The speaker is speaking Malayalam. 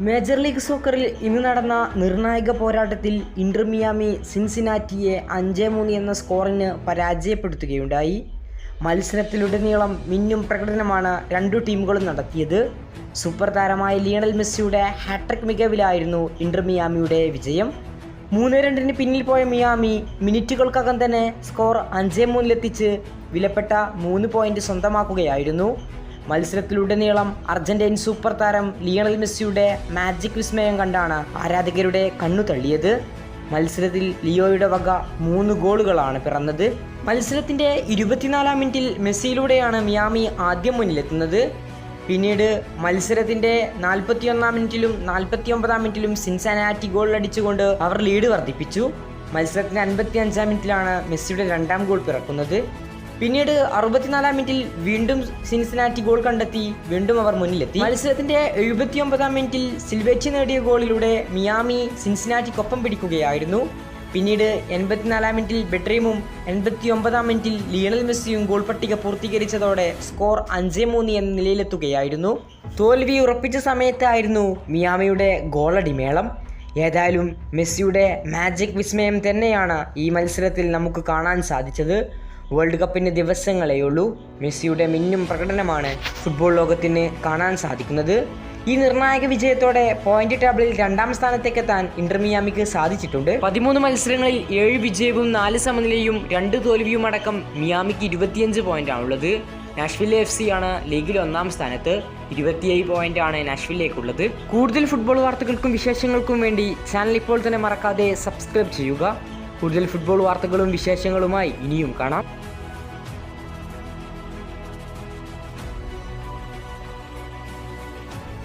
മേജർ ലീഗ് സോക്കറിൽ ഇന്ന് നടന്ന നിർണായക പോരാട്ടത്തിൽ ഇന്റർ മിയാമി സിൻസിനാറ്റിയെ 5-3 എന്ന സ്കോറിന് പരാജയപ്പെടുത്തുകയുണ്ടായി. മത്സരത്തിലുടനീളം മിന്നും പ്രകടനമാണ് രണ്ടു ടീമുകളും നടത്തിയത്. സൂപ്പർ താരമായ ലിയണൽ മെസ്സിയുടെ ഹാട്രിക് മികവിലായിരുന്നു ഇന്റർ മിയാമിയുടെ വിജയം. 3-2 പിന്നിൽ പോയ മിയാമി മിനിറ്റുകൾക്കകം തന്നെ സ്കോർ 5-3 വിലപ്പെട്ട 3 പോയിന്റ് സ്വന്തമാക്കുകയായിരുന്നു. മത്സരത്തിലുടനീളം അർജന്റീൻ സൂപ്പർ താരം ലിയണൽ മെസ്സിയുടെ മാജിക് വിസ്മയം കണ്ടാണ് ആരാധകരുടെ കണ്ണു തള്ളിയത്. മത്സരത്തിൽ ലിയോയുടെ വക 3 ഗോളുകളാണ് പിറന്നത്. മത്സരത്തിൻ്റെ 24-ാം മിനിറ്റിൽ മെസ്സിയിലൂടെയാണ് മിയാമി ആദ്യം മുന്നിലെത്തുന്നത്. പിന്നീട് മത്സരത്തിൻ്റെ 41-ാം മിനിറ്റിലും 49-ാം മിനിറ്റിലും സിൻസിനാറ്റി ഗോൾ അടിച്ചുകൊണ്ട് അവർ ലീഡ് വർദ്ധിപ്പിച്ചു. മത്സരത്തിൻ്റെ 55-ാം മിനിറ്റിലാണ് മെസ്സിയുടെ 2ാം ഗോൾ പിറക്കുന്നത്. പിന്നീട് 64-ാം മിനിറ്റിൽ വീണ്ടും സിൻസിനാറ്റി ഗോൾ കണ്ടെത്തി വീണ്ടും അവർ മുന്നിലെത്തി. മത്സരത്തിന്റെ 79-ാം മിനിറ്റിൽ സിൽവേറ്റി നേടിയ ഗോളിലൂടെ മിയാമി സിൻസിനാറ്റിക്കൊപ്പം പിടിക്കുകയായിരുന്നു. പിന്നീട് 84-ാം മിനിറ്റിൽ ബെഡ്രീമും 89-ാം മിനിറ്റിൽ ലിയണൽ മെസ്സിയും ഗോൾ പട്ടിക പൂർത്തീകരിച്ചതോടെ സ്കോർ 5-3 എന്ന നിലയിലെത്തുകയായിരുന്നു. തോൽവി ഉറപ്പിച്ച സമയത്തായിരുന്നു മിയാമിയുടെ ഗോളടിമേളം. ഏതായാലും മെസ്സിയുടെ മാജിക് വിസ്മയം തന്നെയാണ് ഈ മത്സരത്തിൽ നമുക്ക് കാണാൻ സാധിച്ചത്. വേൾഡ് കപ്പിന് ദിവസങ്ങളേയുള്ളൂ. മെസ്സിയുടെ മിന്നും പ്രകടനമാണ് ഫുട്ബോൾ ലോകത്തിന് കാണാൻ സാധിക്കുന്നത്. ഈ നിർണായക വിജയത്തോടെ പോയിന്റ് ടേബിളിൽ 2ാം സ്ഥാനത്തേക്കെത്താൻ ഇന്റർ മിയാമിക്ക് സാധിച്ചിട്ടുണ്ട്. 13 മത്സരങ്ങളിൽ 7 വിജയവും 4 സമനിലയും 2 തോൽവിയും അടക്കം മിയാമിക്ക് 25 പോയിന്റാണുള്ളത്. നാഷ്വില്ലെ FC ആണ് ലീഗിൽ 1ാം സ്ഥാനത്ത്. 27 പോയിന്റാണ് നാഷ്വില്ലേക്കുള്ളത്. കൂടുതൽ ഫുട്ബോൾ വാർത്തകൾക്കും വിശേഷങ്ങൾക്കും വേണ്ടി ചാനൽ ഇപ്പോൾ തന്നെ മറക്കാതെ സബ്സ്ക്രൈബ് ചെയ്യുക. കൂടുതൽ ഫുട്ബോൾ വാർത്തകളും വിശേഷങ്ങളുമായി ഇനിയും കാണാം.